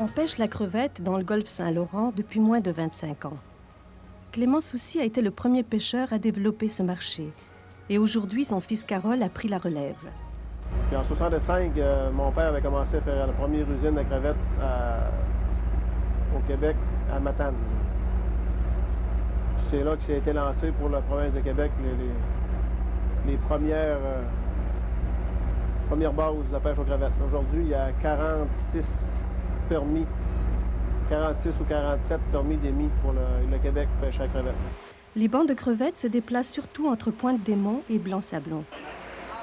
On pêche la crevette dans le golfe Saint-Laurent depuis moins de 25 ans. Clément Soucy a été le premier pêcheur à développer ce marché. Et aujourd'hui, son fils Carole a pris la relève. Puis en 1965, mon père avait commencé à faire la première usine de crevettes au Québec, à Matane. C'est là que ça a été lancé pour la province de Québec les premières bases de pêche aux crevettes. Aujourd'hui, il y a 46 permis, 46 ou 47 permis d'émis pour le Québec pêche à crevettes. Les bancs de crevettes se déplacent surtout entre Pointe-des-Monts et Blanc-Sablon.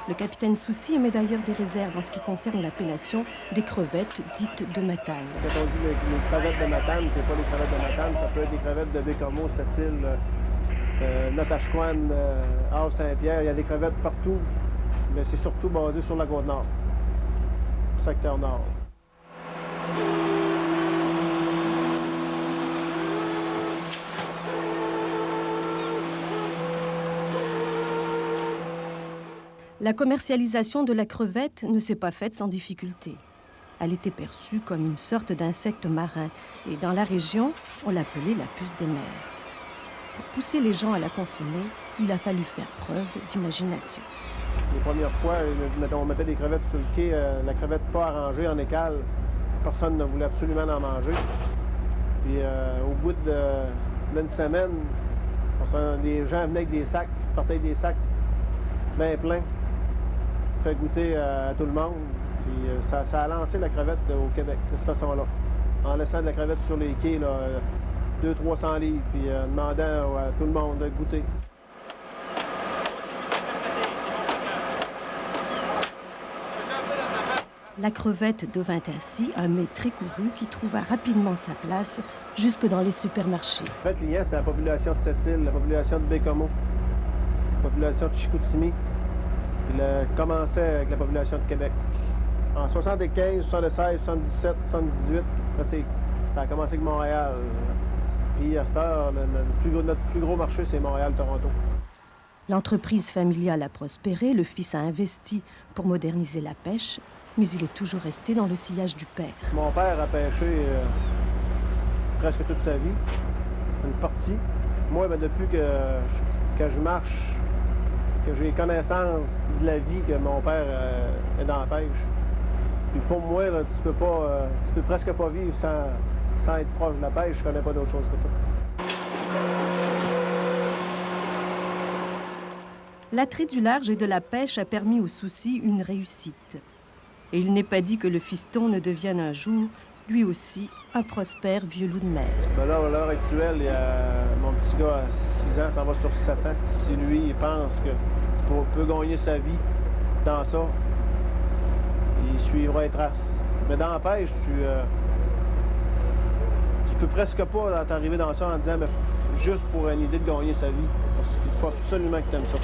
Le capitaine Soucy émet d'ailleurs des réserves en ce qui concerne l'appellation des crevettes dites de Matane. Quand on dit les crevettes de Matane, c'est pas les crevettes de Matane, ça peut être des crevettes de Bécomo, Sept-Îles, Natashquan, Havre-Saint-Pierre. Il y a des crevettes partout, mais c'est surtout basé sur la Côte-Nord, secteur nord. La commercialisation de la crevette ne s'est pas faite sans difficulté. Elle était perçue comme une sorte d'insecte marin et dans la région, on l'appelait la puce des mers. Pour pousser les gens à la consommer, il a fallu faire preuve d'imagination. Les premières fois, on mettait des crevettes sur le quai, la crevette pas arrangée en écale. Personne ne voulait absolument en manger. Puis au bout d'une semaine, les gens venaient avec des sacs, partaient avec des sacs bien pleins. Fait goûter à tout le monde. Puis ça a lancé la crevette au Québec de cette façon-là. En laissant de la crevette sur les quais, 200-300 livres, puis demandant à tout le monde de goûter. La crevette devint ainsi un mets très couru qui trouva rapidement sa place jusque dans les supermarchés. En fait, client, c'était la population de Sept-Îles, la population de Bécomo, la population de Chicoutimi. Puis il commençait avec la population de Québec. En 75, 76, 77, 78, là, ça a commencé avec Montréal. Puis à cette heure, notre plus gros marché, c'est Montréal-Toronto. L'entreprise familiale a prospéré, le fils a investi pour moderniser la pêche, mais il est toujours resté dans le sillage du père. Mon père a pêché presque toute sa vie, une partie. Moi, depuis que je marche, que j'ai connaissance de la vie que mon père est dans la pêche. Puis pour moi, là, tu peux presque pas vivre sans être proche de la pêche. Je connais pas d'autre chose que ça. L'attrait du large et de la pêche a permis au Soucy une réussite. Et il n'est pas dit que le fiston ne devienne un jour, lui aussi, un prospère vieux loup de mer. Ben là, à l'heure actuelle, il y a mon petit gars à 6 ans, ça va sur 7 ans. Si lui, il pense qu'il peut gagner sa vie dans ça, il suivra les traces. Mais dans la pêche, tu peux presque pas t'arriver dans ça en disant mais juste pour une idée de gagner sa vie. Parce qu'il faut absolument que tu aimes ça.